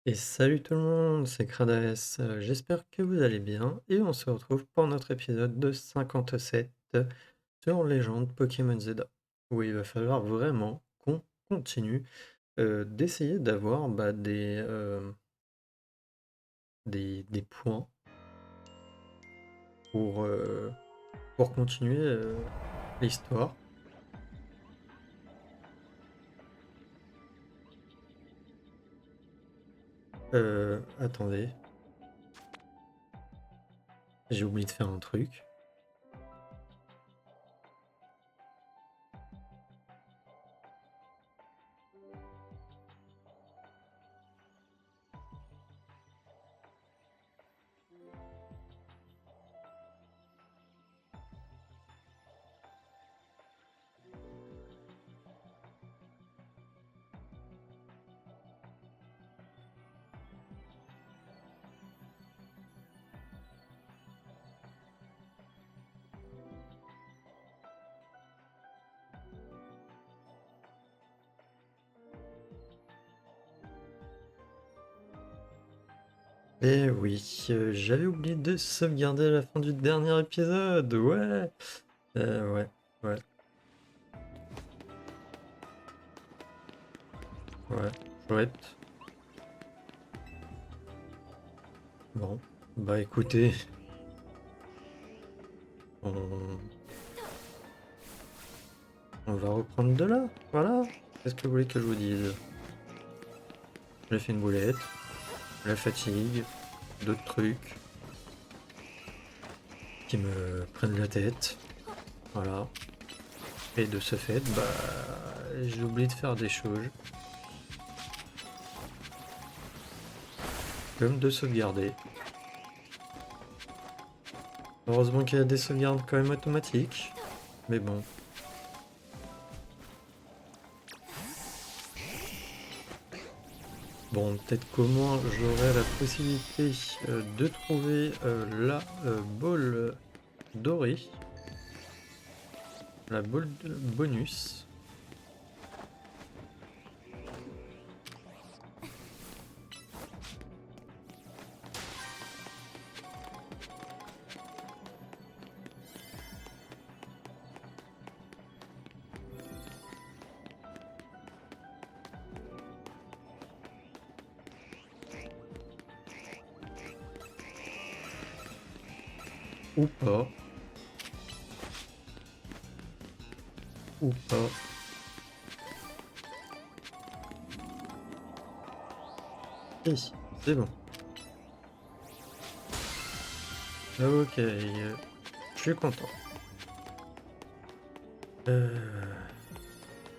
Et salut tout le monde, c'est Crades, j'espère que vous allez bien et on se retrouve pour notre épisode de 57 sur Légende Pokémon Z, où il va falloir vraiment qu'on continue d'essayer d'avoir des points pour, euh, pour continuer l'histoire. Attendez, j'ai oublié de faire un truc. Eh oui, j'avais oublié de sauvegarder la fin du dernier épisode, ouais, ouais, ouais, ouais, chouette. Bon, bah écoutez, on, on va reprendre de là, voilà. Qu'est-ce que vous voulez que je vous dise? J'ai fait une boulette, la fatigue, d'autres trucs qui me prennent la tête, voilà. Et de ce fait, bah, j'ai oublié de faire des choses, comme de sauvegarder. Heureusement qu'il y a des sauvegardes quand même automatiques, mais bon. Bon, peut-être qu'au moins j'aurai la possibilité de trouver la boule dorée, la boule de bonus. Ou pas, ou pas. Si, c'est bon. Ok, je suis content.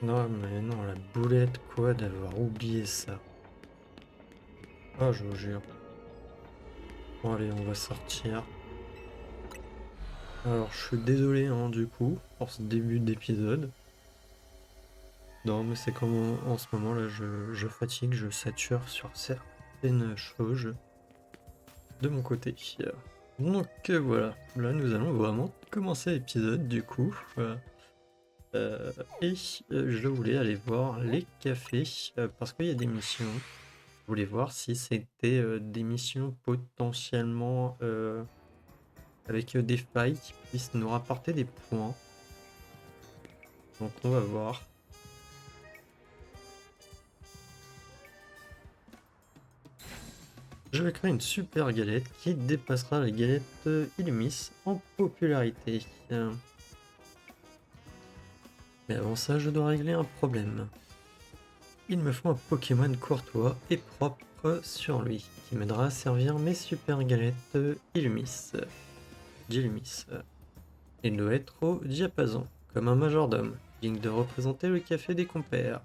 Non, mais non, la boulette, quoi, d'avoir oublié ça. Ah, je vous jure. Bon, allez, on va sortir. Alors, je suis désolé, hein, du coup, pour ce début d'épisode. Non, mais c'est comme en ce moment, là, je fatigue, je sature sur certaines choses de mon côté. Donc, voilà. Là, nous allons vraiment commencer l'épisode, du coup. Euh, et je voulais aller voir les cafés parce qu'il y a des missions. Je voulais voir si c'était des missions potentiellement avec des failles qui puissent nous rapporter des points. Donc on va voir. Je vais créer une super galette qui dépassera la galette Illumis en popularité. Mais avant ça, je dois régler un problème. Il me faut un Pokémon courtois et propre sur lui, qui m'aidera à servir mes super galettes Illumis. D'Illumis. Il doit être au diapason, comme un majordome, digne de représenter le café des compères.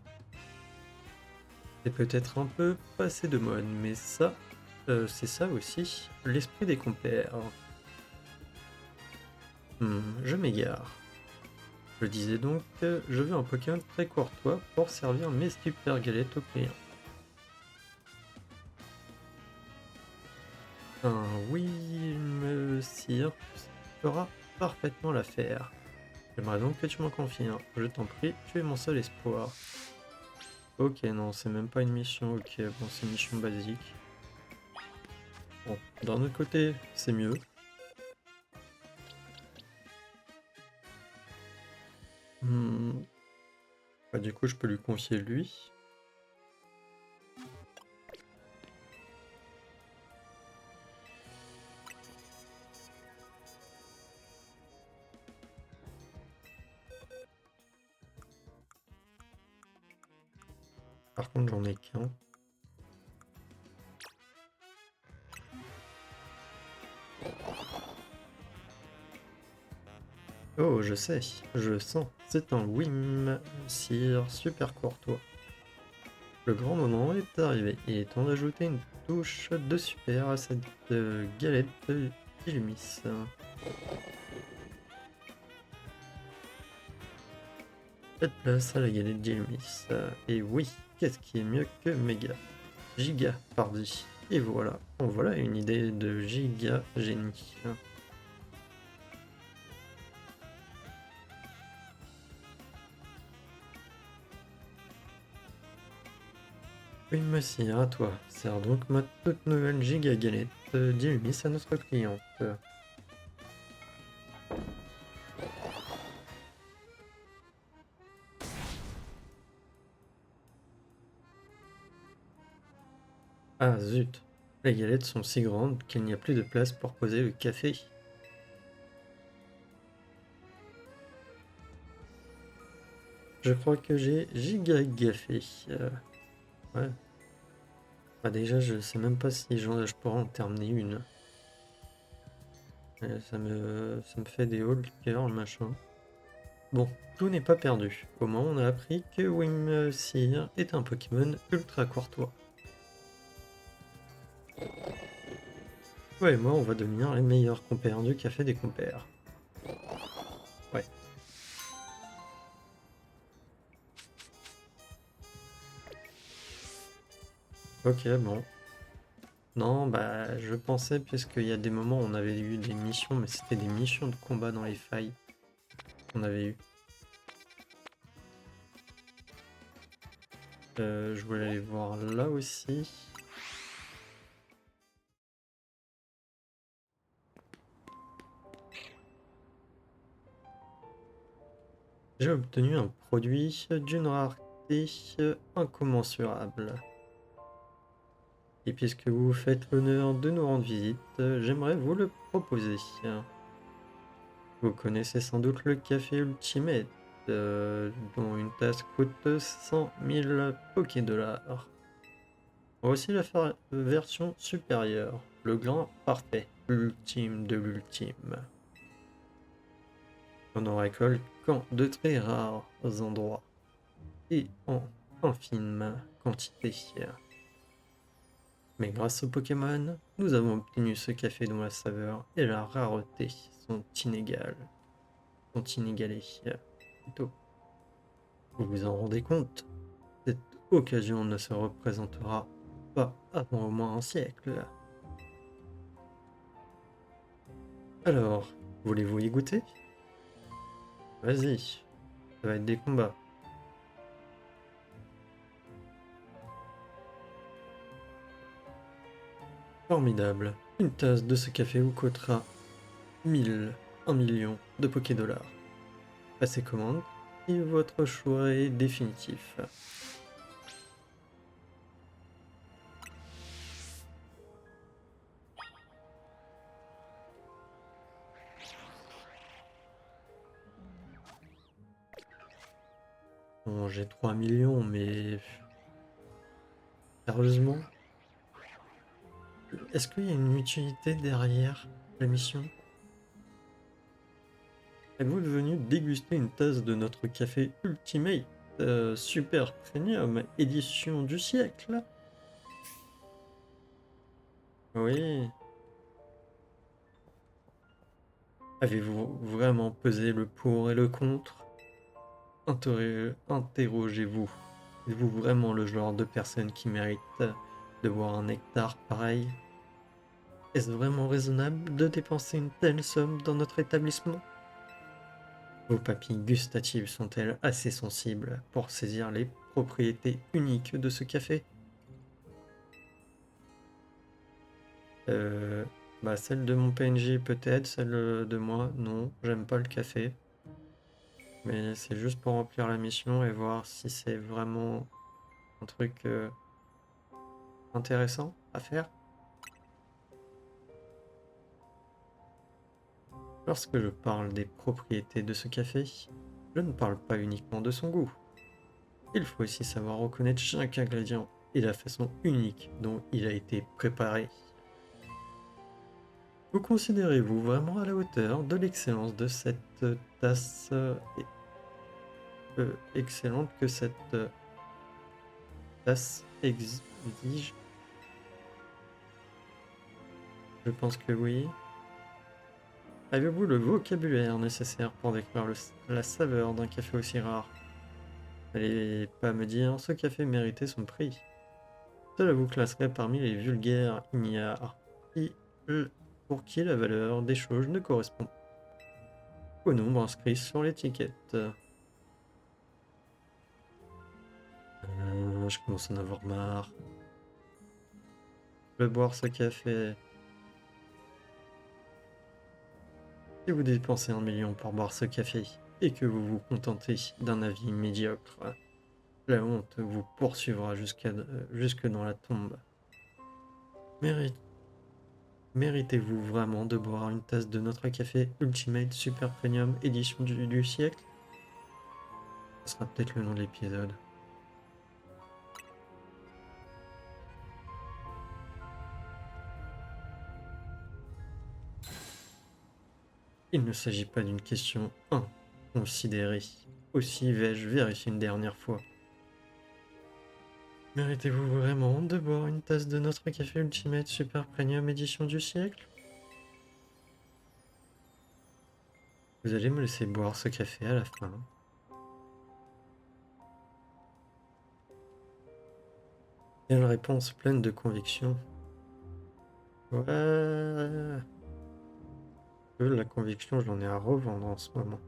C'est peut-être un peu passé de mode, mais ça, c'est ça aussi, l'esprit des compères. Je m'égare. Je disais donc que je veux un Pokémon très courtois pour servir mes super galettes aux clients. Un oui, monsieur, fera parfaitement l'affaire. J'aimerais donc que tu m'en confies un. Je t'en prie, tu es mon seul espoir. Ok, non, c'est même pas une mission. Ok, bon, c'est une mission basique. Bon, d'un autre côté, c'est mieux. Hmm, bah, du coup, je peux lui confier lui. Par contre, j'en ai qu'un. Oh, je sais, je sens. C'est un Wim, sire super courtois. Le grand moment est arrivé. Il est temps d'ajouter une touche de super à cette galette d'Illumis. Faites place à la galette d'Illumis. Et oui, qu'est-ce qui est mieux que méga? Giga, pardi. Et voilà, bon, voilà une idée de giga génie. Oui, monsieur, à toi. Sers donc ma toute nouvelle giga galette d'Illumis à notre cliente. Ah zut, les galettes sont si grandes qu'il n'y a plus de place pour poser le café. Je crois que j'ai giga gaffé. Ouais. Bah déjà, je sais même pas si je pourrais en terminer une. Ça me fait des hauts le cœur, machin. Bon, tout n'est pas perdu. Au moment on a appris que Wimsir est un Pokémon ultra courtois. Ouais, moi, on va devenir les meilleurs compères du café des compères. Ouais. Ok, bon. Non, bah, je pensais, puisqu'il y a des moments où on avait eu des missions, mais c'était des missions de combat dans les failles qu'on avait eu. Je voulais aller voir là aussi. J'ai obtenu un produit d'une rareté incommensurable. Et puisque vous faites l'honneur de nous rendre visite, j'aimerais vous le proposer. Vous connaissez sans doute le café Ultimate, dont une tasse coûte 100 000 Pokédollars. Voici la version supérieure, le grand parfait, l'ultime de l'ultime. On en récolte qu'en de très rares endroits et en infime quantité. Mais grâce aux Pokémon, nous avons obtenu ce café dont la saveur et la rareté sont inégales. Sont inégalées. Plutôt. Vous vous en rendez compte? Cette occasion ne se représentera pas avant au moins un siècle. Alors, voulez-vous y goûter? Vas-y, ça va être des combats. Formidable. Une tasse de ce café vous coûtera 1 million de Pokédollars. Passez commande et votre choix est définitif. Bon, j'ai 3 millions, mais sérieusement, est-ce qu'il y a une utilité derrière la mission? Êtes-vous venu déguster une tasse de notre café Ultimate Super Premium édition du siècle? Oui. Avez-vous vraiment pesé le pour et le contre? Interrogez-vous. Êtes-vous vraiment le genre de personne qui mérite de boire un nectar pareil? Est-ce vraiment raisonnable de dépenser une telle somme dans notre établissement? Vos papilles gustatives sont-elles assez sensibles pour saisir les propriétés uniques de ce café? Euh, Bah celle de mon PNJ peut-être, celle de moi, non, j'aime pas le café. Mais c'est juste pour remplir la mission et voir si c'est vraiment un truc intéressant à faire. Lorsque je parle des propriétés de ce café, je ne parle pas uniquement de son goût. Il faut aussi savoir reconnaître chaque ingrédient et la façon unique dont il a été préparé. Vous considérez-vous vraiment à la hauteur de l'excellence de cette tasse excellente que cette tasse exige? Je pense que oui. Avez-vous le vocabulaire nécessaire pour décrire la saveur d'un café aussi rare? N'allez pas me dire, ce café méritait son prix. Cela vous classerait parmi les vulgaires ignares, qui, pour qui la valeur des choses ne correspond au nombre inscrit sur l'étiquette. Je commence à en avoir marre. Je vais boire ce café. Si vous dépensez 1 million pour boire ce café, et que vous vous contentez d'un avis médiocre, la honte vous poursuivra jusque dans la tombe. Méri- Méritez-vous vraiment de boire une tasse de notre café Ultimate Super Premium édition du siècle? Ce sera peut-être le nom de l'épisode. Il ne s'agit pas d'une question inconsidérée. Aussi vais-je vérifier une dernière fois. Méritez-vous vraiment de boire une tasse de notre café Ultimate Super Premium édition du siècle? Vous allez me laisser boire ce café à la fin. Quelle réponse pleine de conviction. Ouais. La conviction, j'en ai à revendre en ce moment.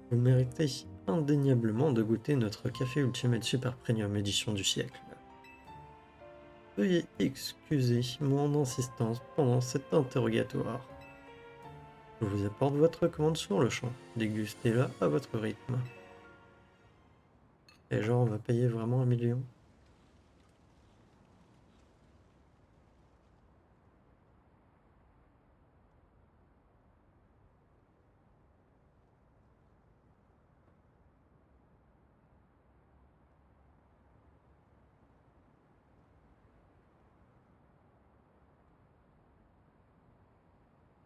Vous méritez indéniablement de goûter notre café Ultimate Super Premium édition du siècle. Veuillez excuser mon insistance pendant cet interrogatoire. Je vous apporte votre commande sur le champ. Dégustez-la à votre rythme. Et genre, on va payer vraiment 1 million?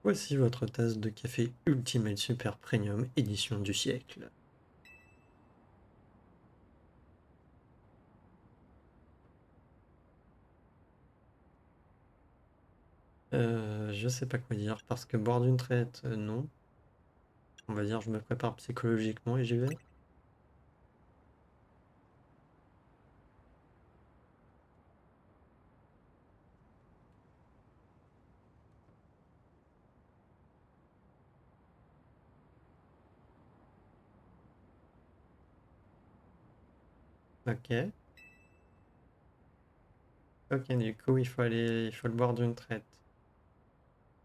Voici votre tasse de café Ultimate Super Premium édition du siècle. Je sais pas quoi dire parce que boire d'une traite, non. On va dire je me prépare psychologiquement et j'y vais. Ok. Ok, du coup il faut le boire d'une traite.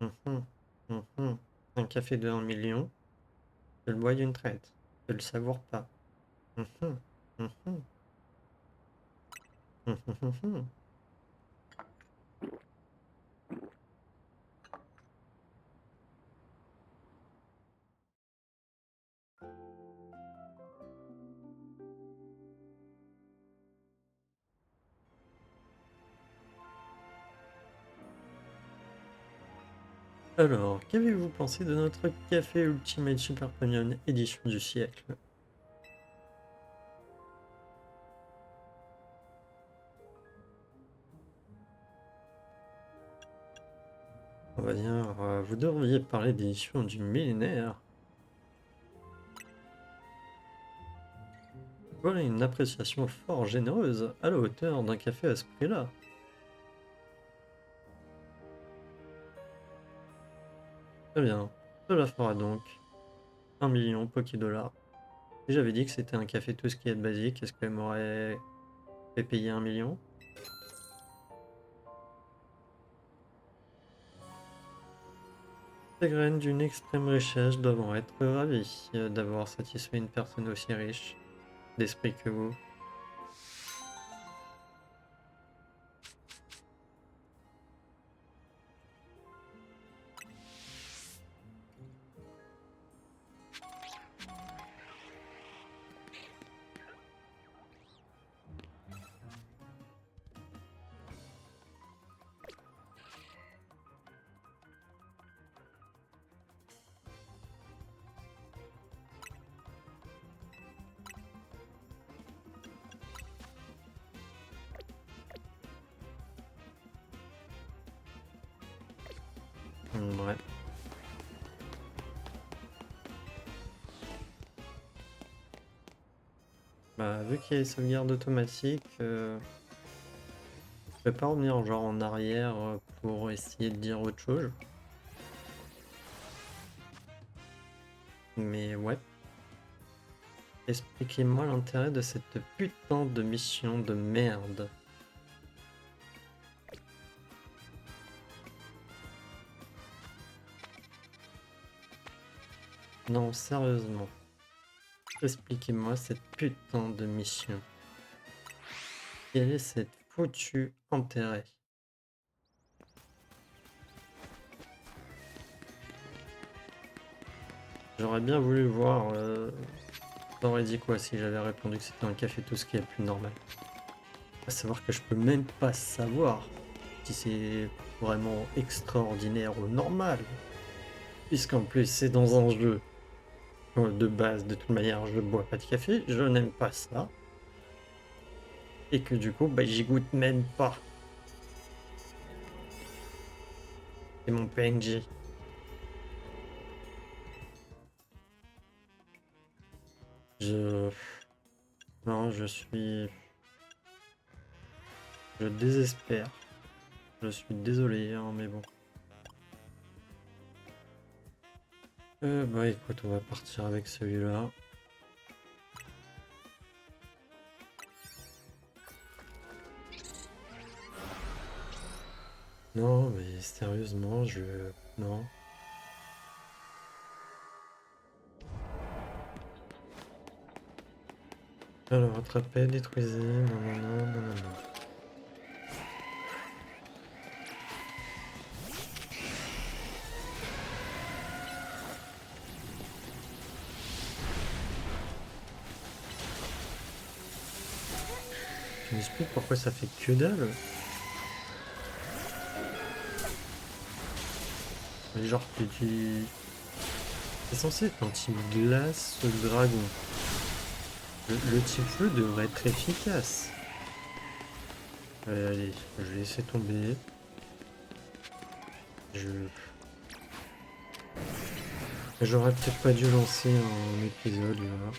Mhm, mhm. Un café de 1 million, je le bois d'une traite. Je le savoure pas. Mhm, mhm, mhm, mhm. Alors, qu'avez-vous pensé de notre café Ultimate Super Premium édition du siècle? On va dire, vous devriez parler d'édition du millénaire. Voilà une appréciation fort généreuse, à la hauteur d'un café à ce prix-là. Très bien, cela fera donc 1 million Poké Dollars. Si j'avais dit que c'était un café tout ce qui est de basique, est-ce qu'elle m'aurait fait payer 1 million? Les graines d'une extrême richesse doivent être ravies d'avoir satisfait une personne aussi riche d'esprit que vous. Ouais. Bah, vu qu'il y a les sauvegardes automatiques, je vais pas revenir genre en arrière pour essayer de dire autre chose. Mais ouais. Expliquez-moi l'intérêt de cette putain de mission de merde. Non, sérieusement. Expliquez-moi cette putain de mission. Quel est cette foutue intérêt? J'aurais bien voulu voir. T'aurais dit quoi si j'avais répondu que c'était un café tout ce qui est plus normal? À savoir que je peux même pas savoir si c'est vraiment extraordinaire ou normal. Puisqu'en plus c'est dans un jeu de base, de toute manière je bois pas de café, je n'aime pas ça. Et que du coup, bah, j'y goûte même pas. C'est mon PNJ. Je... Non, je suis... Je désespère. Je suis désolé, hein, mais bon. Bah écoute, on va partir avec celui-là. Non, mais sérieusement, je... Non. Alors, attrapez, détruisez, non, non, non, non, non, non. Tu m'expliques pourquoi ça fait que dalle? Mais genre, c'est censé être un type glace dragon. Le type feu devrait être efficace. Allez, allez, je vais laisser tomber. J'aurais peut-être pas dû lancer un épisode là.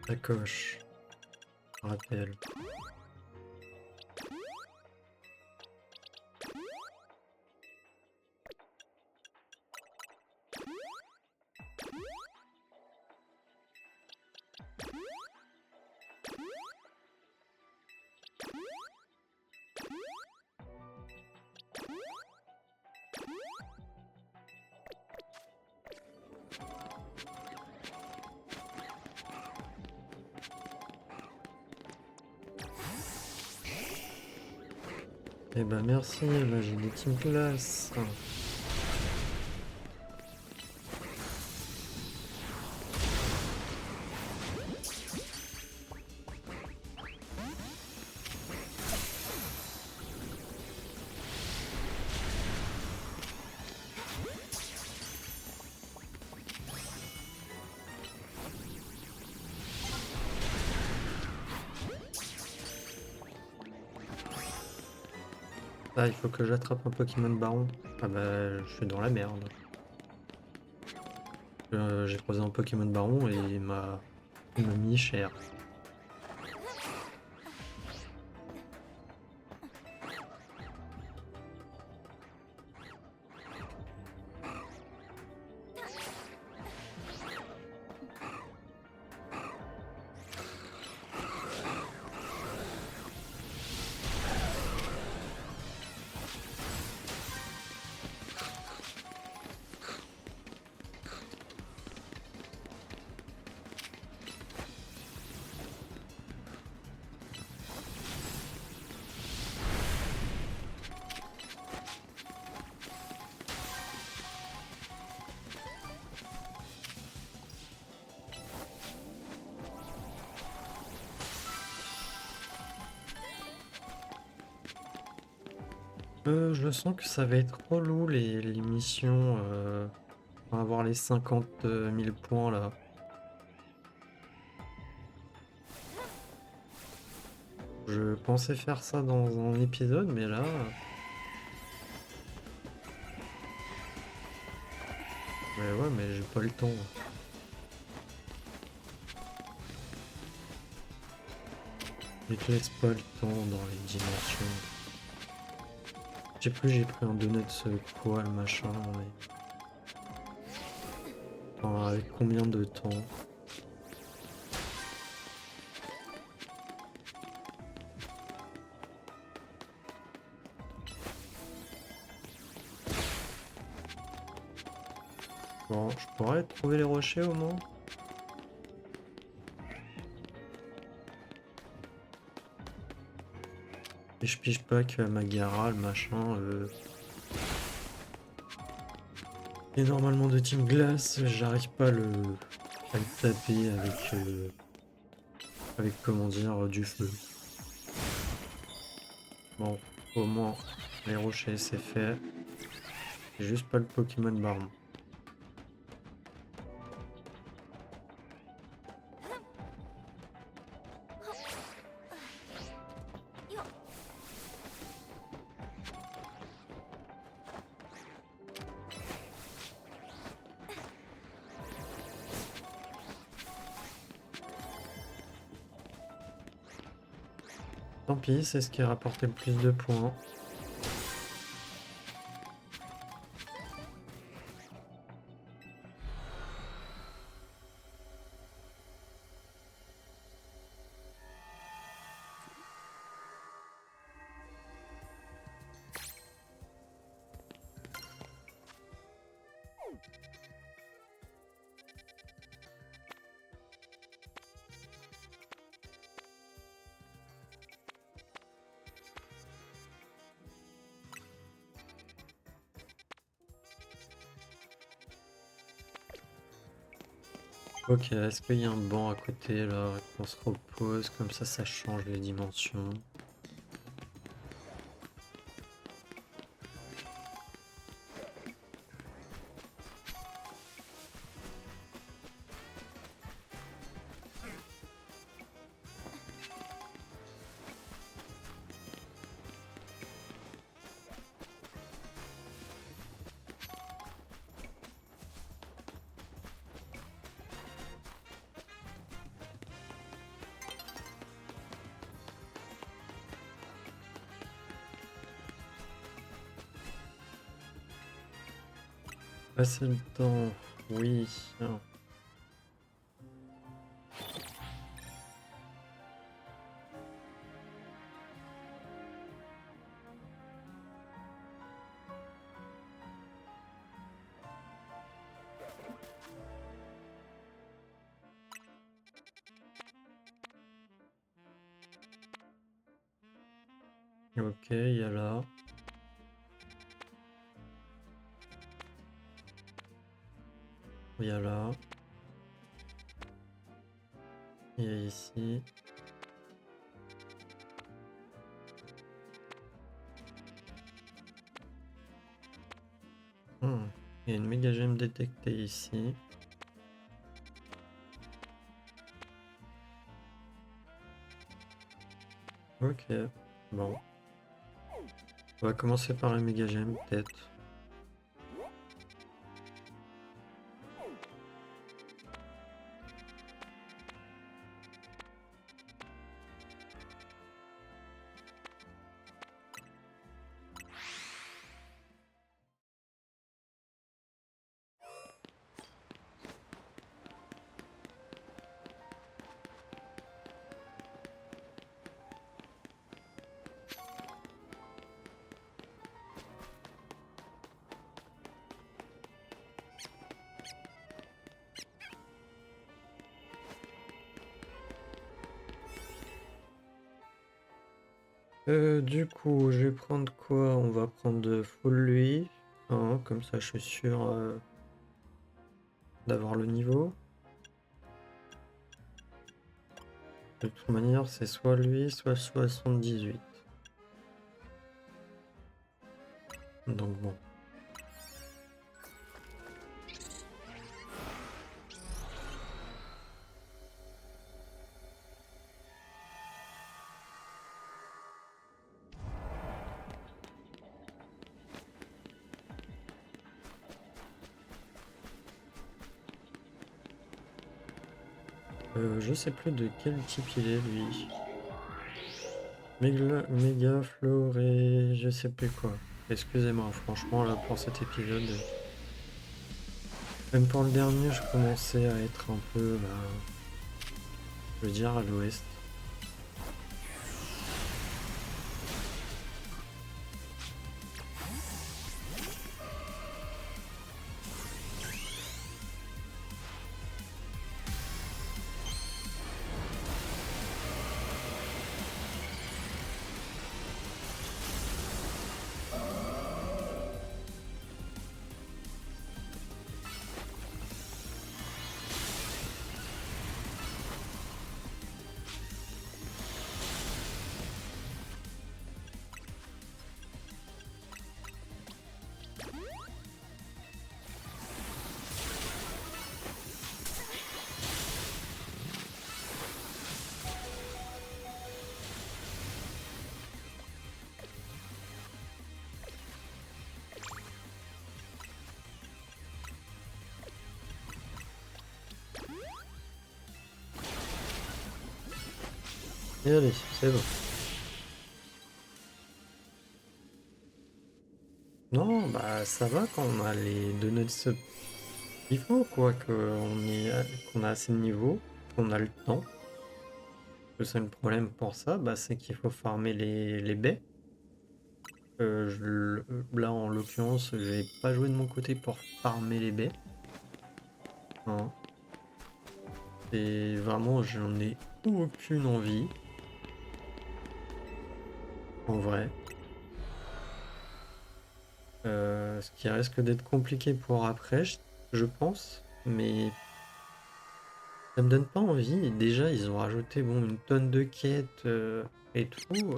La coche. Rappel. Eh ben merci, là j'ai des team classe. Ah, il faut que j'attrape un Pokémon Baron. Ah bah, je suis dans la merde. J'ai croisé un Pokémon Baron et il m'a mis cher. Je sens que ça va être relou les missions. On va avoir les 50 000 points là. Je pensais faire ça dans un épisode, mais là. Mais ouais, mais j'ai pas le temps. Ils te laissent pas le temps dans les dimensions. Je sais plus, j'ai pris un donut quoi le machin, mais. Enfin, avec combien de temps? Bon, je pourrais trouver les rochers au moins. Et je pige pas que Magara, le machin, est normalement de team glace, j'arrive pas à le taper avec comment dire, du feu. Bon, au moins, les rochers c'est fait. J'ai juste pas le Pokémon Baron. Tant pis, c'est ce qui a rapporté le plus de points. Ok, est-ce qu'il y a un banc à côté là, qu'on se repose, comme ça change les dimensions. Passer le temps, oui. Ah, ok, il y a là. Il y a là. Il y a ici. Il y a une méga gemme détectée ici. Ok, bon. On va commencer par les méga gemmes, peut-être. Du coup, je vais prendre quoi? On va prendre full lui, hein, comme ça je suis sûr d'avoir le niveau. De toute manière, c'est soit lui, soit 78. Donc bon. Je sais plus de quel type il est lui. Méga floré, je sais plus quoi. Excusez-moi, franchement, là pour cet épisode, même pour le dernier, je commençais à être un peu, je veux dire, à l'ouest. Et allez, c'est bon. Non, bah ça va quand on a les deux notes qu'il faut, quoi, qu'on a assez de niveau, qu'on a le temps. Le seul problème pour ça, bah, c'est qu'il faut farmer les baies. Là, en l'occurrence, j'ai pas joué de mon côté pour farmer les baies. Hein. Et vraiment, j'en ai aucune envie. En vrai. Ce qui risque d'être compliqué pour après, je pense. Mais ça me donne pas envie. Et déjà, ils ont rajouté bon, une tonne de quêtes et tout.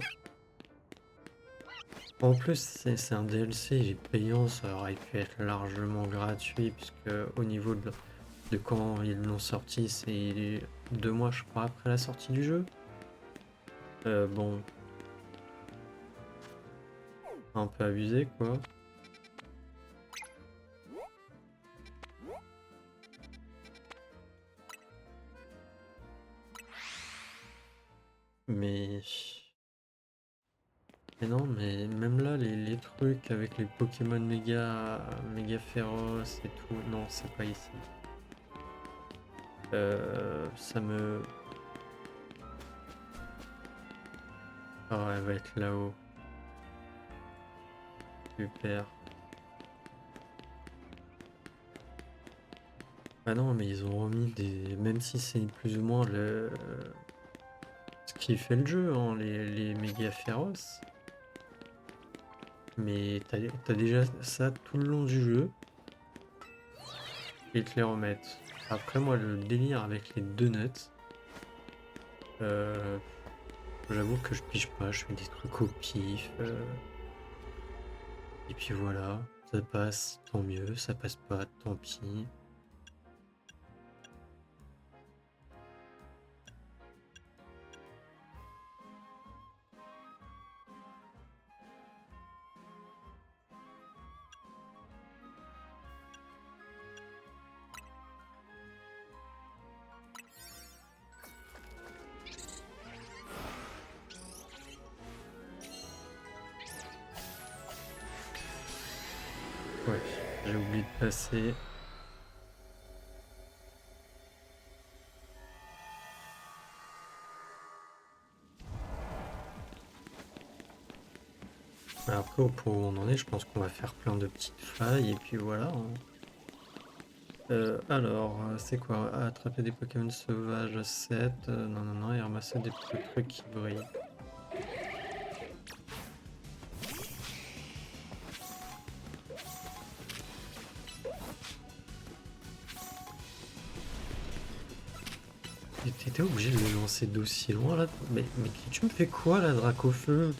En plus, c'est un DLC, il est payant, ça aurait pu être largement gratuit, puisque au niveau de quand ils l'ont sorti, c'est 2 mois, je crois, après la sortie du jeu. Bon, un peu abusé, quoi. Mais... Mais non, mais même là, les trucs avec les Pokémon méga féroces et tout, non, c'est pas ici. Ça me... Ah, elle va être là-haut. Super. Ah non, mais ils ont remis des... Même si c'est plus ou moins ce qui fait le jeu, hein, les méga féroces. Mais t'as déjà ça tout le long du jeu. Et te les remettent. Après, moi, le délire avec les donuts, euh, j'avoue que je pige pas, je fais des trucs au pif. Et puis voilà, ça passe, tant mieux, ça passe pas, tant pis. J'ai oublié de passer. Après, au point où on en est, je pense qu'on va faire plein de petites failles et puis voilà, hein. Alors, c'est quoi? Attraper des Pokémon sauvages 7. Non, non, non, et ramasser des petits trucs qui brillent. Et t'étais obligé de le lancer d'aussi loin là? Mais tu me fais quoi là, Dracofeu?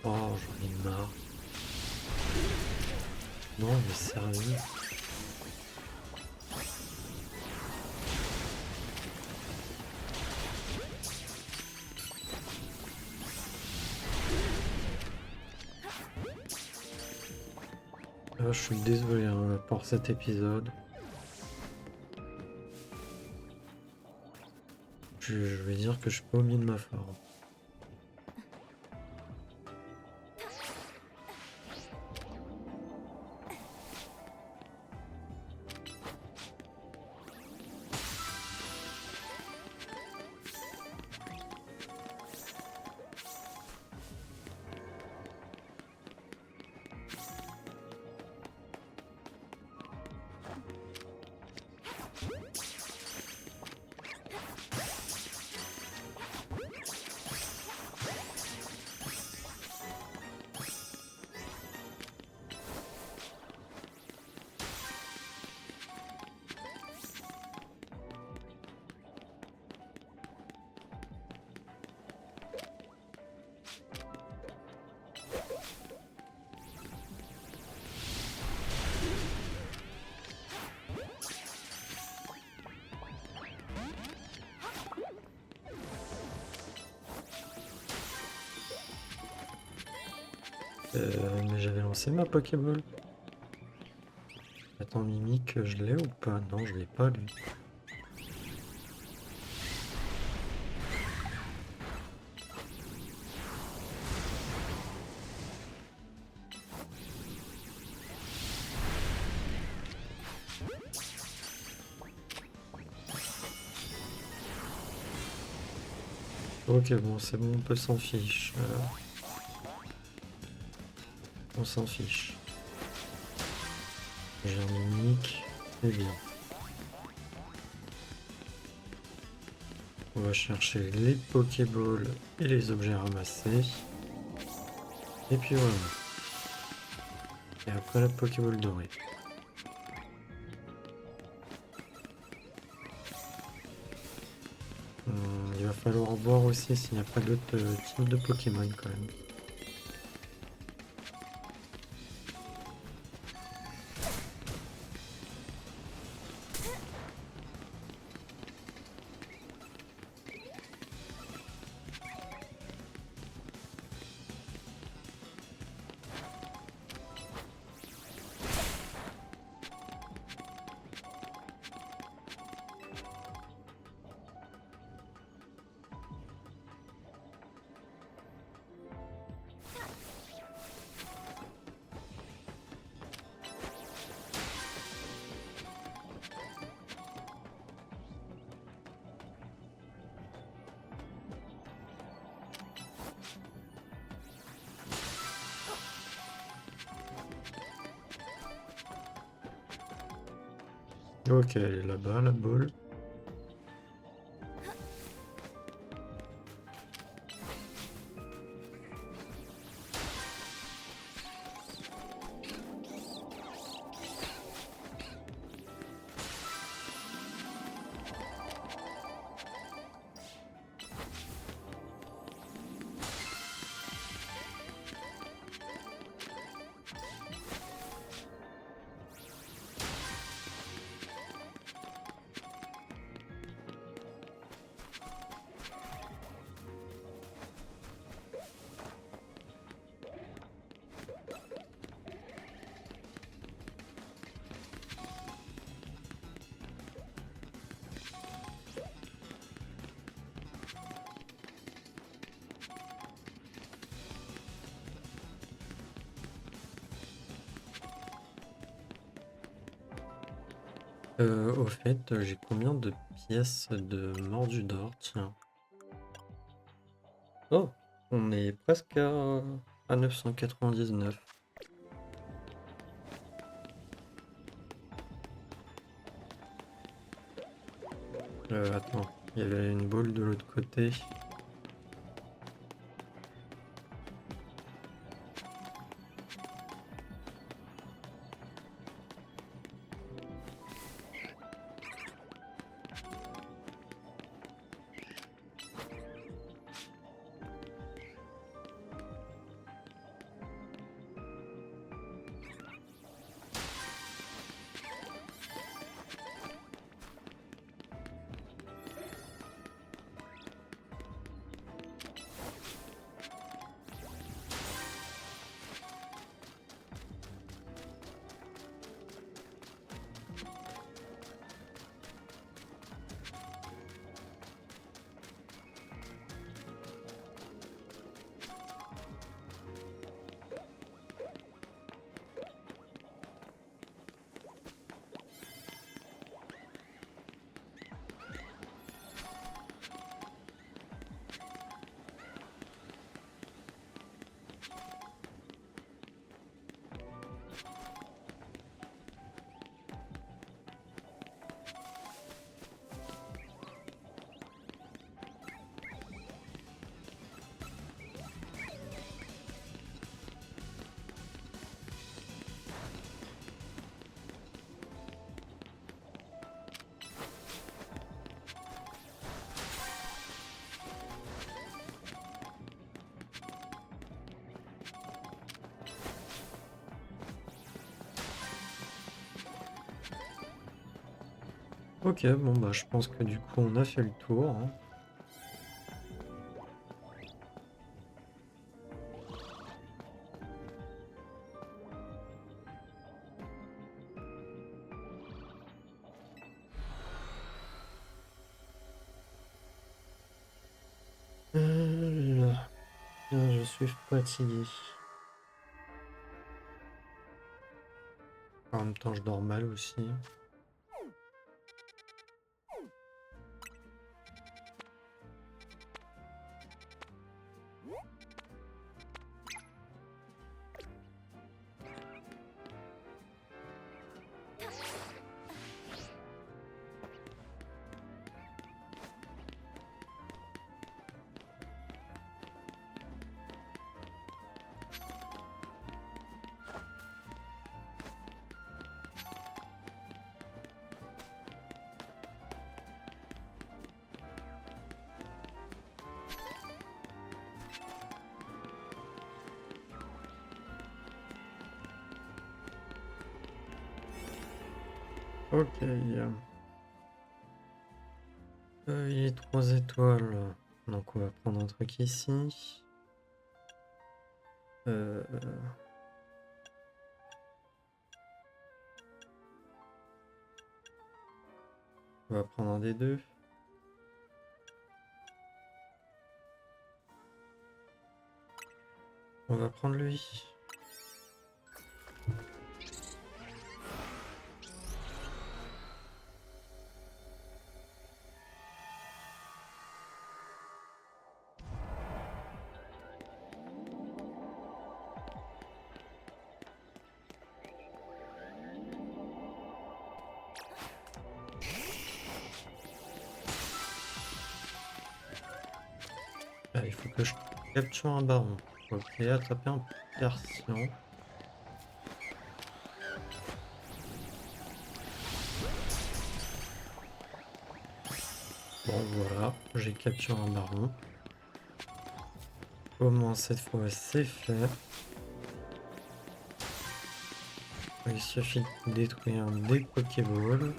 Oh, j'en ai marre. Non, mais sérieux. Je suis désolé hein, pour cet épisode. Je vais dire que je suis pas au mieux de ma forme. Mais j'avais lancé ma Pokéball. Attends, Mimique, je l'ai ou pas? Non, je l'ai pas lui. Ok, bon, c'est bon, on peut s'en fiche. On s'en fiche. J'ai un Mimique, c'est bien. On va chercher les Pokéballs et les objets ramassés. Et puis voilà. Et après la Pokéball dorée. Il va falloir voir aussi s'il n'y a pas d'autres types de Pokémon quand même. Ok, elle est là-bas, la boule. Au fait, j'ai combien de pièces de mordu d'or? Tiens. Oh! On est presque à 999. Attends, il y avait une boule de l'autre côté. Ok, bon bah je pense que du coup on a fait le tour, hein. Là, je suis fatigué. En même temps je dors mal aussi. Ok. Il est 3 étoiles. Donc on va prendre un truc ici. Euh, on va prendre un des deux. On va prendre lui. Ah, il faut que je capture un baron. Ok, attraper un persian. Bon voilà, j'ai capturé un baron. Au moins cette fois c'est fait. Il suffit de détruire des Pokéballs.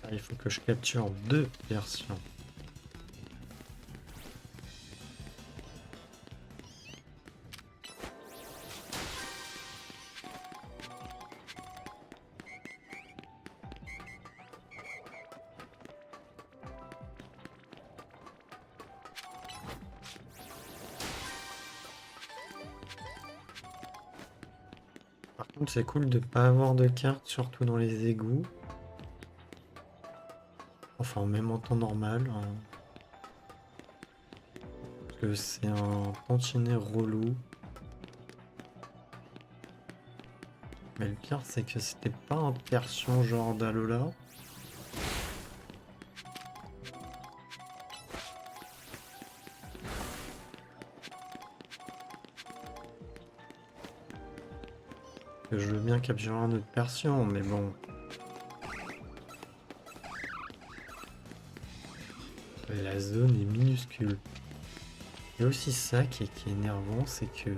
Ah, il faut que je capture 2 versions. Par contre, c'est cool de pas avoir de carte, surtout dans les égouts. Enfin, même en temps normal, hein, parce que c'est un tantinet relou. Mais le pire, c'est que c'était pas un version genre d'Alola. Que je veux bien capturer un autre version, mais bon. La zone est minuscule. Il y a aussi ça qui est énervant, c'est que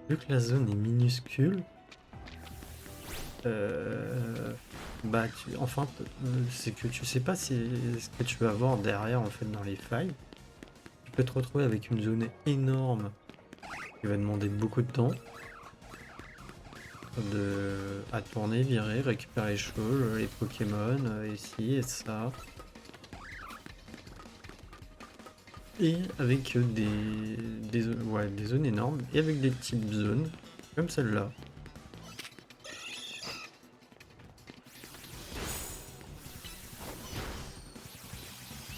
vu que la zone est minuscule, bah c'est que tu sais pas ce que tu vas avoir derrière en fait dans les failles. Tu peux te retrouver avec une zone énorme qui va demander beaucoup de temps à tourner, virer, récupérer les choses, les Pokémon, ici et ça. Et avec des zones énormes et avec des petites zones comme celle-là.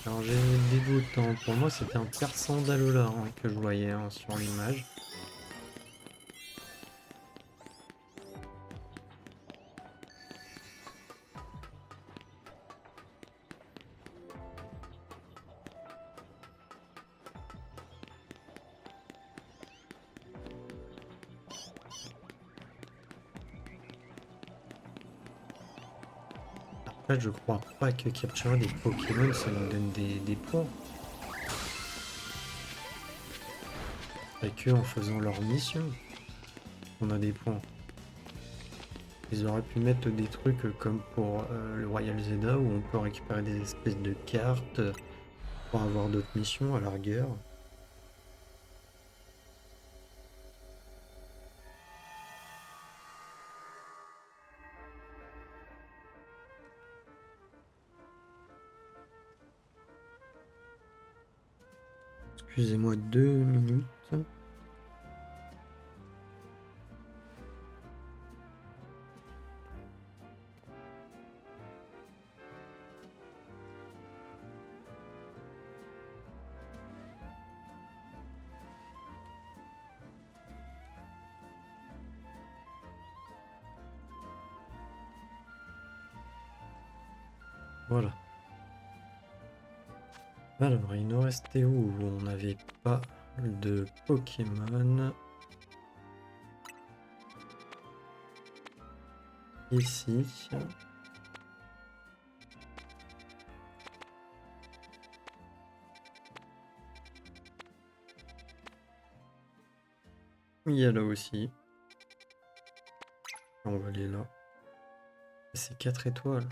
Alors j'ai dégoûtant. Pour moi c'était un persan d'Alola que je voyais sur l'image. Après je crois pas que capturer des Pokémon ça nous donne des points. Et que en faisant leur mission on a des points. Ils auraient pu mettre des trucs comme pour le Royal Zelda où on peut récupérer des espèces de cartes pour avoir d'autres missions à la rigueur. Excusez-moi 2 minutes. Voilà. Alors, il nous restait où on n'avait pas de Pokémon. Ici. Il y a là aussi. On va aller là. C'est 4 étoiles.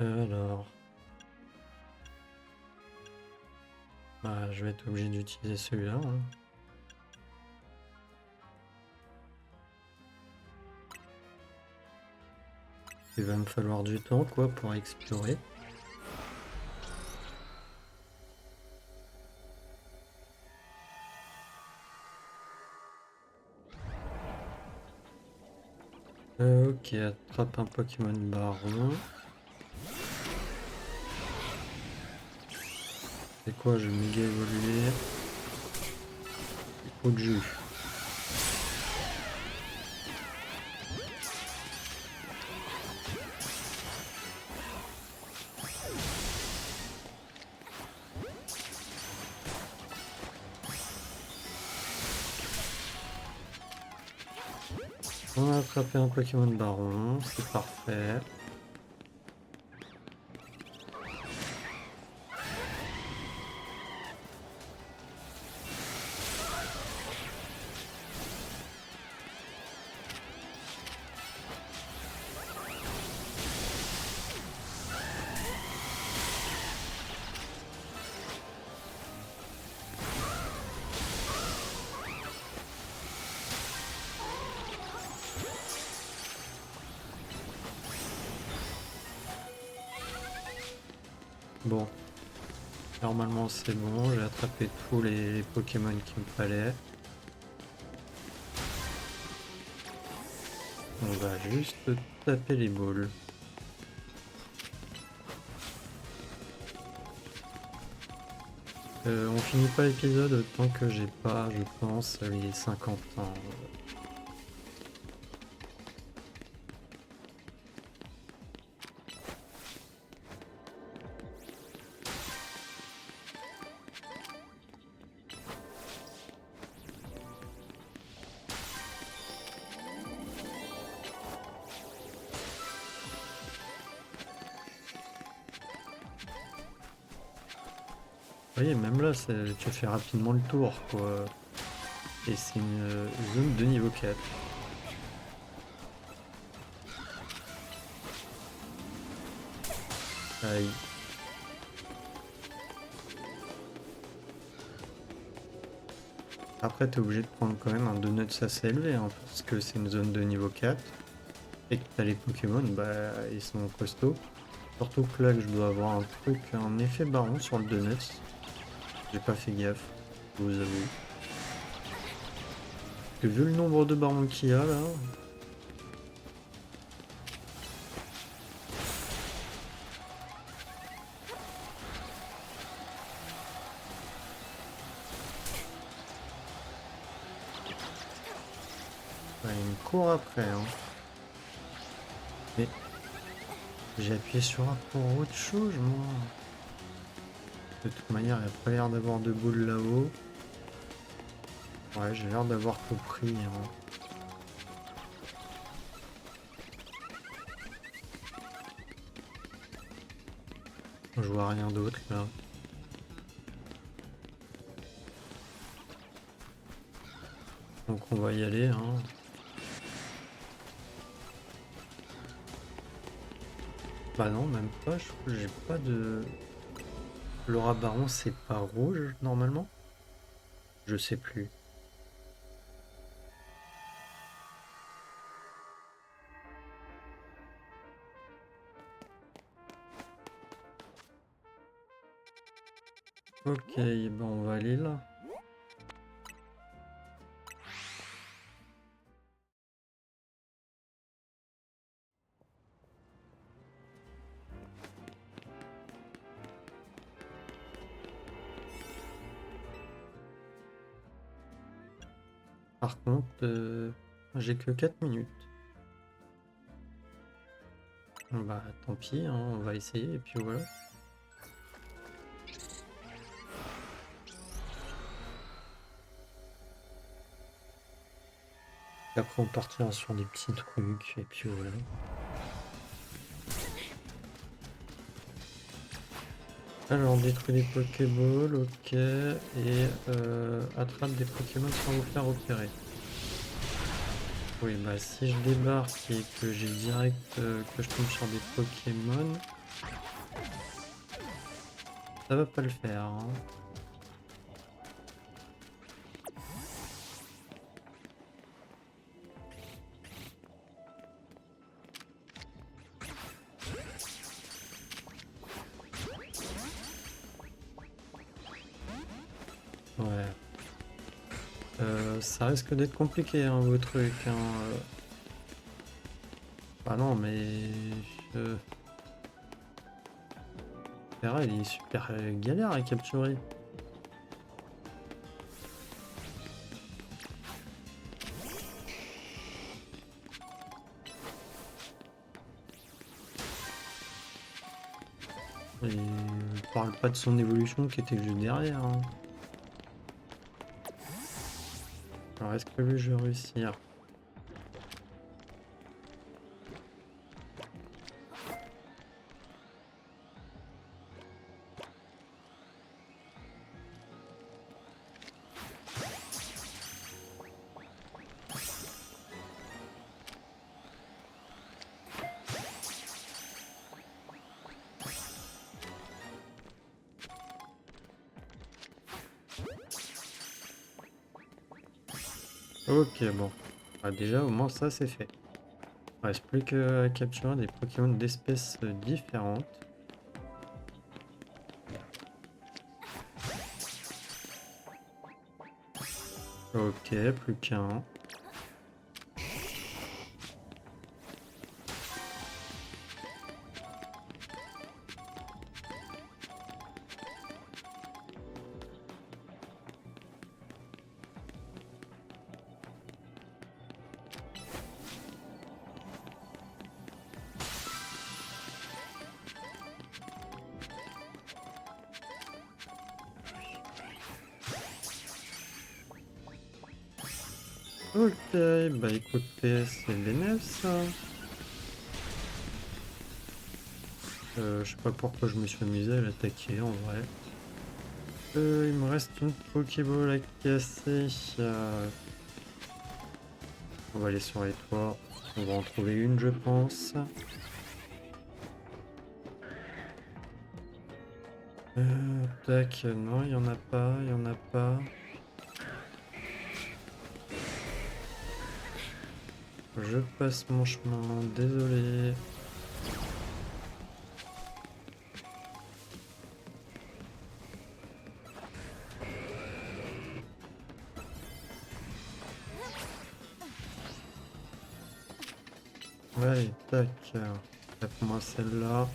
Alors. Bah, je vais être obligé d'utiliser celui-là, hein. Il va me falloir du temps quoi pour explorer. Ok, attrape un Pokémon baron. C'est quoi, je vais méga évoluer. Au jus. On a attrapé un Pokémon Baron, c'est parfait. Bon, normalement c'est bon, j'ai attrapé tous les Pokémon qu'il me fallait. On va juste taper les balles. On finit pas l'épisode tant que j'ai pas, je pense, les 50 ans. Vous voyez, même là, tu fais rapidement le tour, quoi. Et c'est une zone de niveau 4. Aïe. Après, t'es obligé de prendre quand même un donut assez élevé, hein, parce que c'est une zone de niveau 4. Et que t'as les Pokémon, bah, ils sont costauds. Surtout que là, que je dois avoir un truc, un effet baron sur le donut. J'ai pas fait gaffe, je vous avoue. Parce que vu le nombre de barons qu'il y a, là... bah, il me court après, hein. Mais j'ai appuyé sur A pour autre chose, moi. De toute manière, il n'y a pas l'air d'avoir de boules là-haut. Ouais, j'ai l'air d'avoir tout pris, hein. Je vois rien d'autre, là. Donc on va y aller, hein. Bah non, même pas, je trouve que j'ai pas de... Laura Baron, c'est pas rouge, normalement? Je sais plus. Ok, ben on va aller là. Par contre, j'ai que 4 minutes. Bah tant pis, hein, on va essayer et puis voilà. Et après on partira sur des petits trucs et puis voilà. Alors détruit des Pokéballs, ok, et attrape des Pokémon sans vous faire opérer. Oui, bah si je débarque et que j'ai direct que je tombe sur des Pokémon, ça va pas le faire, hein. Ouais. Ça risque d'être compliqué, hein, vos trucs, hein. Ah non, mais... Terra, il est super galère à capturer. Et on parle pas de son évolution qui était juste derrière, hein. Alors est-ce que lui je vais réussir? Ok, bon. Ah, déjà, au moins, ça, c'est fait. Il reste plus qu'à capturer des Pokémon d'espèces différentes. Ok, plus qu'un. Ok, bah écoutez, c'est bénéf ça. Je sais pas pourquoi je me suis amusé à l'attaquer en vrai. Il me reste une Pokéball à casser. On va aller sur les toits. On va en trouver une, je pense. Tac, non, il y en a pas, il y en a pas. Je passe mon chemin, désolé. Ouais, tac. Tape-moi celle-là.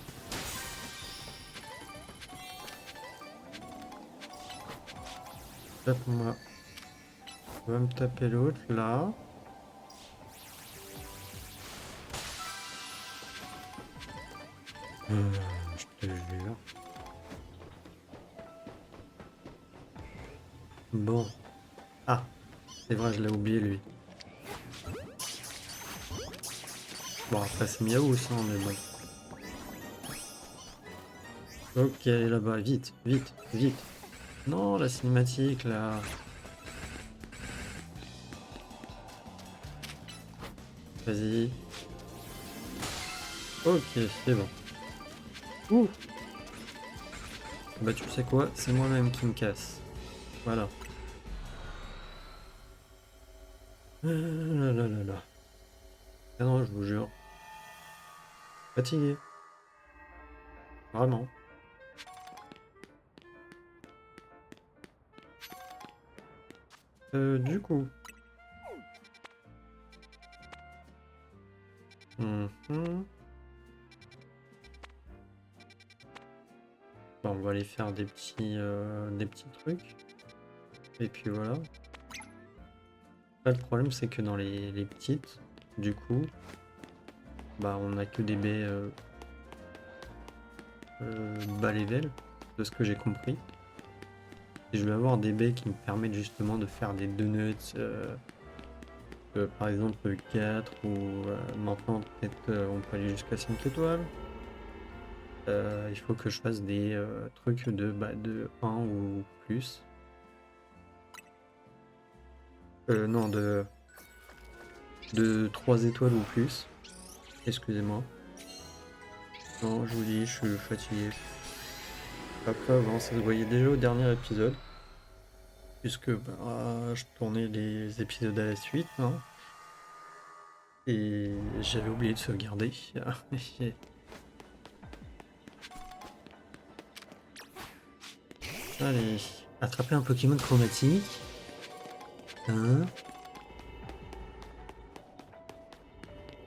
Tape-moi. Va me taper l'autre, là. Je te jure. Bon. Ah, c'est vrai, je l'ai oublié, lui. Bon, après, c'est Miaou aussi, hein, mais bon. Ok, là-bas, vite, vite, vite. Non, la cinématique, là. Vas-y. Ok, c'est bon. Ouh. Bah, tu sais quoi? C'est moi-même qui me casse. Voilà. Là, là, là, là. Ah non, je vous jure. Fatigué. Vraiment. Du coup. Mhm. Bon, on va aller faire des petits trucs. Et puis voilà. Là, le problème, c'est que dans les petites, du coup, bah, on a que des baies bas level, de ce que j'ai compris. Et je vais avoir des baies qui me permettent justement de faire des donuts, par exemple 4 ou maintenant peut-être on peut aller jusqu'à 5 étoiles. Il faut que je fasse des trucs de 1 ou plus. Non, de 3 étoiles ou plus. Excusez-moi. Non, je vous dis, je suis fatigué. Après, avant, ça se voyait déjà au dernier épisode. Puisque bah, je tournais les épisodes à la suite, hein, et j'avais oublié de sauvegarder. Allez, attraper un Pokémon chromatique. Hein?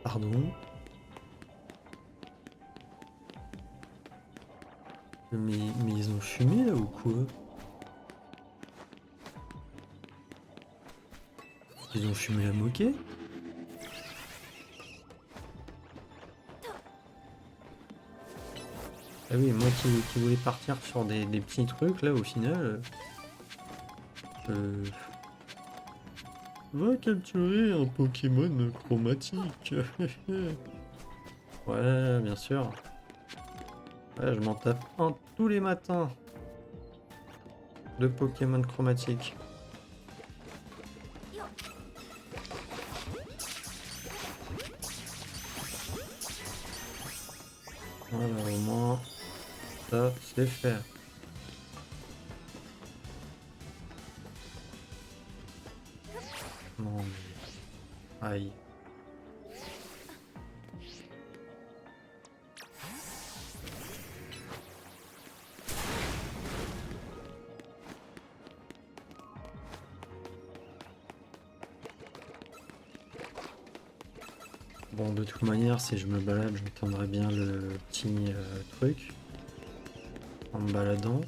Pardon? Mais ils ont fumé là ou quoi? Ils ont fumé la moquette? Ah oui, moi qui voulais partir sur des petits trucs là au final. Euh, Va capturer un Pokémon chromatique. Ouais, bien sûr. Ouais, je m'en tape un tous les matins de Pokémon chromatique. Voilà, au moins, ça, c'est fait. Non mais... Aïe. Bon, de toute manière, si je me balade, j'entendrai bien le petit truc en me baladant.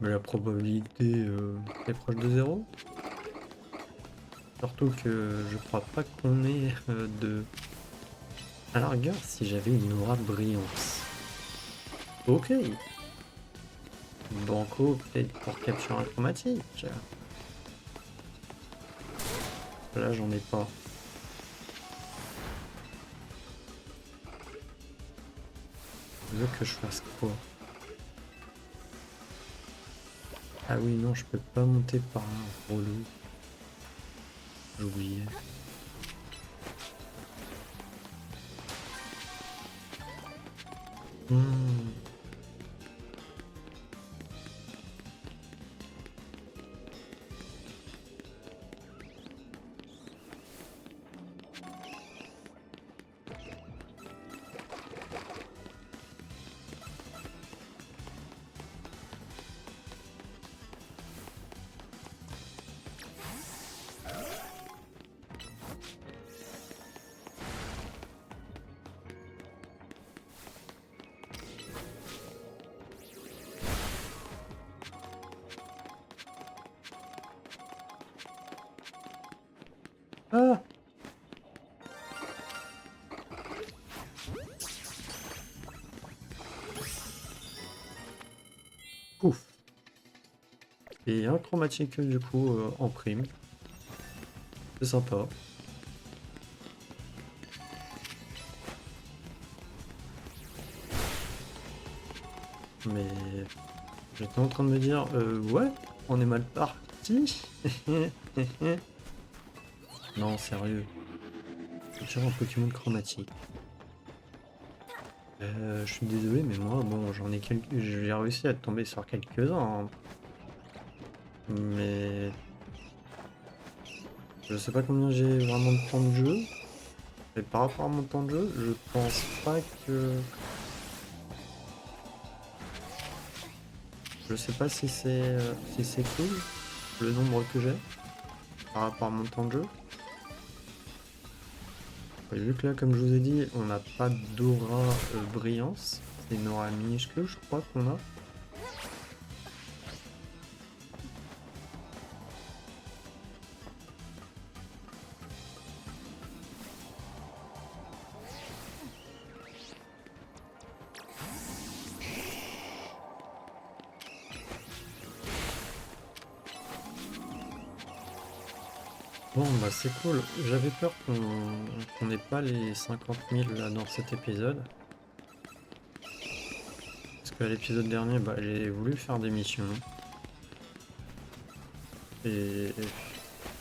Mais la probabilité est proche de zéro. Surtout que je crois pas qu'on ait de... À la rigueur, si j'avais une aura de brillance. Ok. Banco, peut-être pour capture informatique. Là, j'en ai pas. Je veux que je fasse quoi? Ah oui, non, je peux pas monter par un relou. J'ai oublié. Hmm. Ah! Ouf! Et un chromatique du coup en prime. C'est sympa. Mais j'étais en train de me dire, ouais, on est mal parti. Non, sérieux. Je tire un Pokémon chromatique. Je suis désolé, mais moi, bon, j'en ai quelques... J'ai réussi à tomber sur quelques-uns, hein. Mais... Je sais pas combien j'ai vraiment de temps de jeu. Et par rapport à mon temps de jeu, je pense pas que... Je sais pas si c'est cool, le nombre que j'ai, par rapport à mon temps de jeu. Et vu que là, comme je vous ai dit, on n'a pas d'aura brillance. C'est une aura minuscule, je crois qu'on a. Bon, bah c'est cool. J'avais peur qu'on n'ait pas les 50 000 là dans cet épisode. Parce qu'à l'épisode dernier, bah, j'ai voulu faire des missions. Et,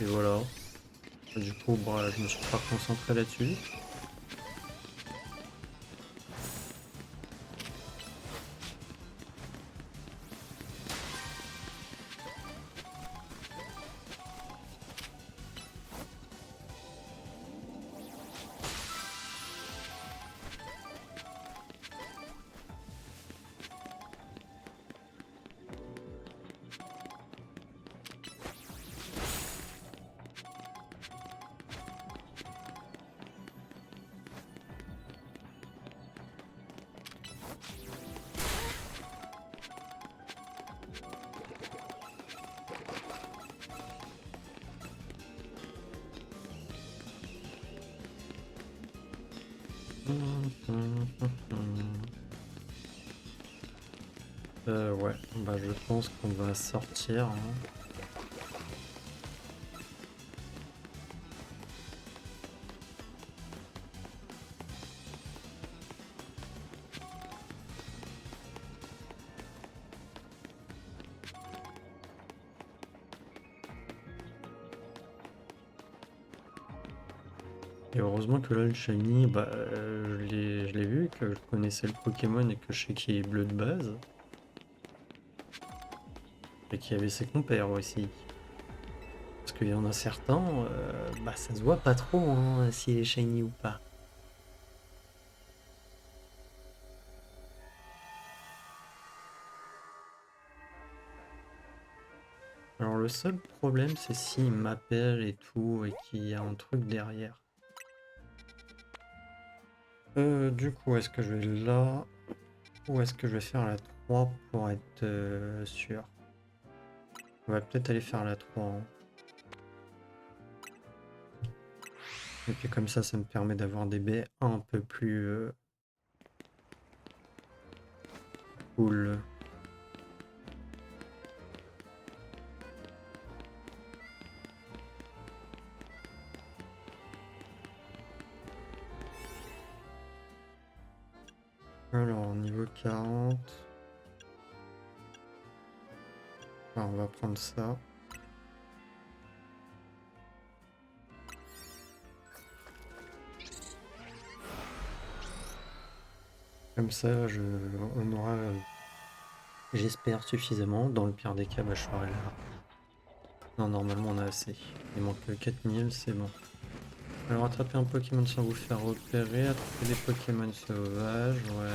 et voilà. Du coup, bah, je me suis pas concentré là-dessus. Ouais, bah je pense qu'on va sortir, hein. Et heureusement que là le shiny, bah je l'ai vu, que je connaissais le Pokémon et que je sais qu'il est bleu de base. Et qu'il y avait ses compères aussi. Parce qu'il y en a certains, bah ça se voit pas trop hein, s'il est shiny ou pas. Alors le seul problème c'est s'il m'appelle et tout et qu'il y a un truc derrière. Du coup, est-ce que je vais là ou est-ce que je vais faire la 3 pour être sûr? On va peut-être aller faire la 3. Hein. Et puis comme ça me permet d'avoir des baies un peu plus cool. Alors, niveau 40. Alors, on va prendre ça. Comme ça, on aura, j'espère, suffisamment. Dans le pire des cas, bah, je serai là. Non, normalement, on a assez. Il manque 4000, c'est bon. Alors, attraper un Pokémon sans vous faire repérer. Attraper des Pokémon sauvages, ouais.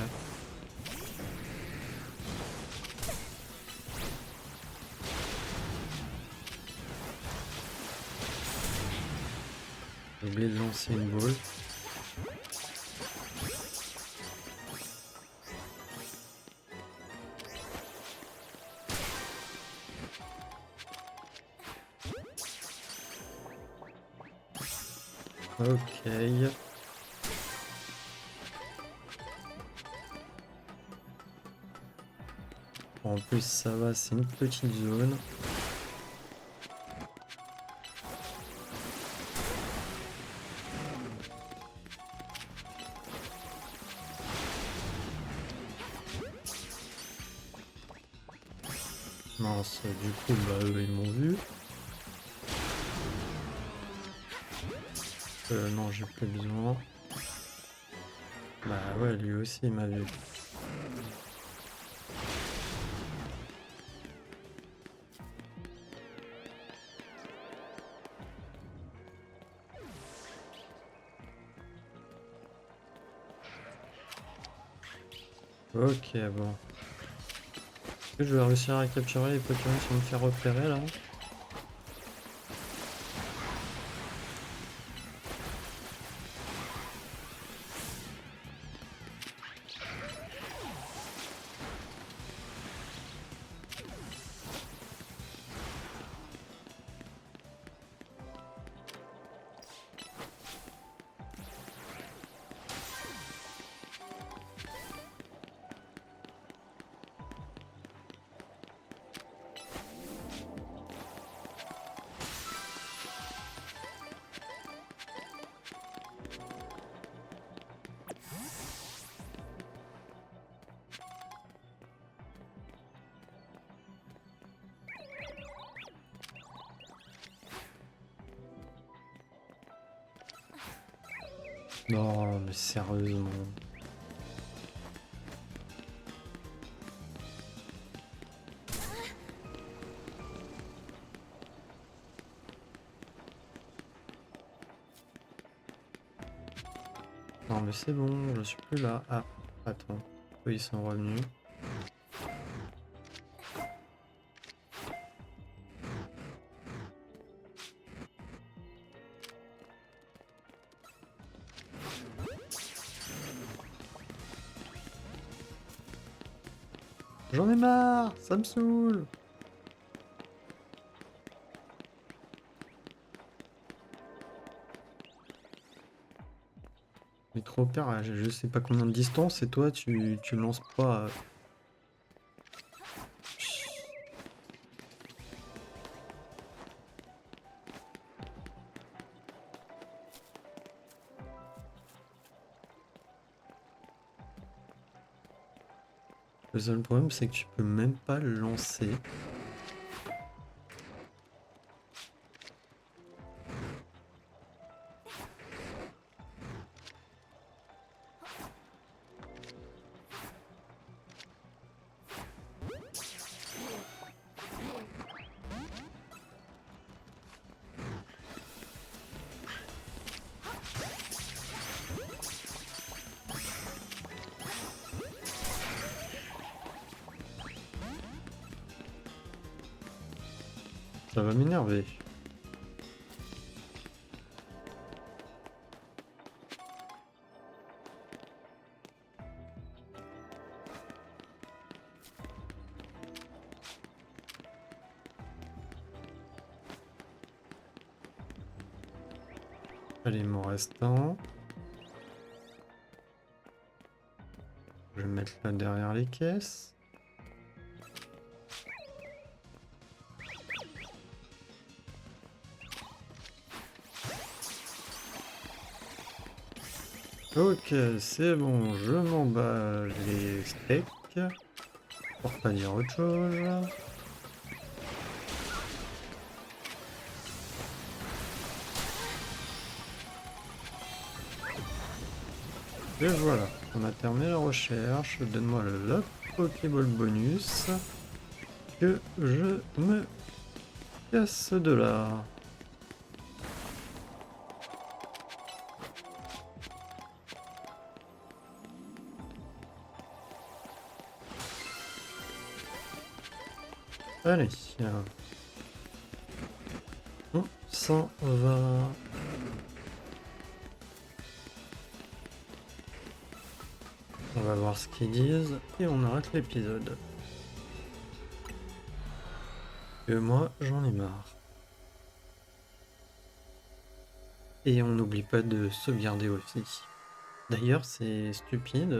J'ai oublié de lancer une boule. Ok. En plus, ça va, c'est une petite zone. Mince, du coup, bah eux, ils m'ont vu. Non, j'ai plus besoin. Bah ouais, lui aussi, il m'a vu. Ok, bon. Est-ce que je vais réussir à capturer les Pokémon sans me faire repérer, là? Non, mais sérieusement. Non, mais c'est bon, je suis plus là. Ah, attends. Eux, ils sont revenus. J'en ai marre, ça me saoule. Mais trop peur, je sais pas combien de distance et toi tu lances pas. Le seul problème c'est que tu peux même pas le lancer. Ça va m'énerver. Allez, il m'en reste un. Je vais mettre là derrière les caisses. Ok, c'est bon, je m'en bats les steaks. Pour pas dire autre chose. Et voilà, on a terminé la recherche. Donne-moi le Pokéball bonus. Que je me casse de là. Allez, on s'en va. On va voir ce qu'ils disent et on arrête l'épisode. Que moi, j'en ai marre. Et on n'oublie pas de sauvegarder aussi. D'ailleurs, c'est stupide,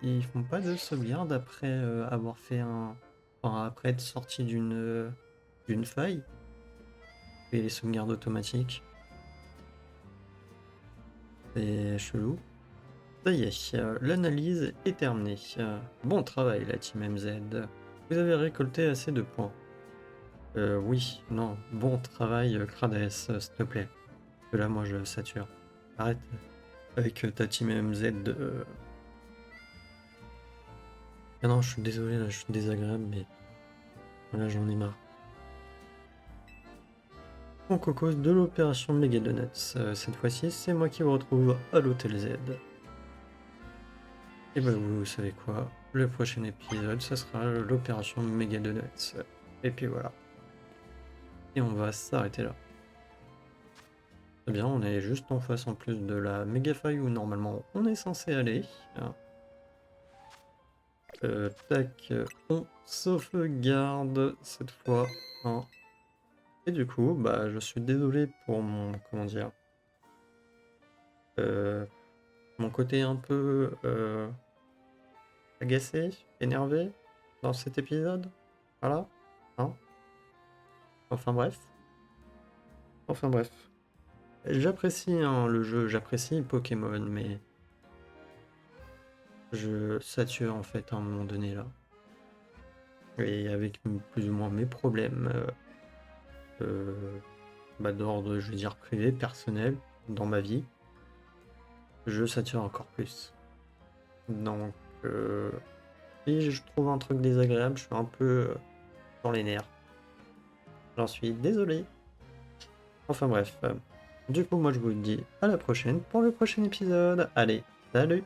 ils font pas de sauvegarde après avoir fait un... Enfin, après être sorti d'une faille. Et les sauvegardes automatiques. C'est chelou. Ça y est, l'analyse est terminée. Bon travail la team MZ. Vous avez récolté assez de points. Oui, non, bon travail Crades, s'il te plaît. Parce que là, moi, je sature. Arrête avec ta team MZ. Ah non, je suis désolé, là, je suis désagréable, mais là, j'en ai marre. Mon cocos de l'opération Mega Donuts. Cette fois-ci, c'est moi qui vous retrouve à l'Hôtel Z. Et bah, vous savez quoi? Le prochain épisode, ça sera l'opération Mega Donuts. Et puis voilà. Et on va s'arrêter là. Très bien, on est juste en face en plus de la méga faille où normalement on est censé aller. Tac, on sauvegarde cette fois. Hein. Et du coup, bah je suis désolé pour mon, comment dire, mon côté un peu agacé, énervé dans cet épisode. Voilà. Hein. Enfin bref. Enfin bref. J'apprécie hein, le jeu, j'apprécie Pokémon, mais je sature en fait à un moment donné là. Et avec plus ou moins mes problèmes d'ordre, je veux dire, privé, personnel, dans ma vie, je sature encore plus. Donc, si je trouve un truc désagréable, je suis un peu dans les nerfs. J'en suis désolé. Enfin bref. Du coup, moi je vous dis à la prochaine pour le prochain épisode. Allez, salut!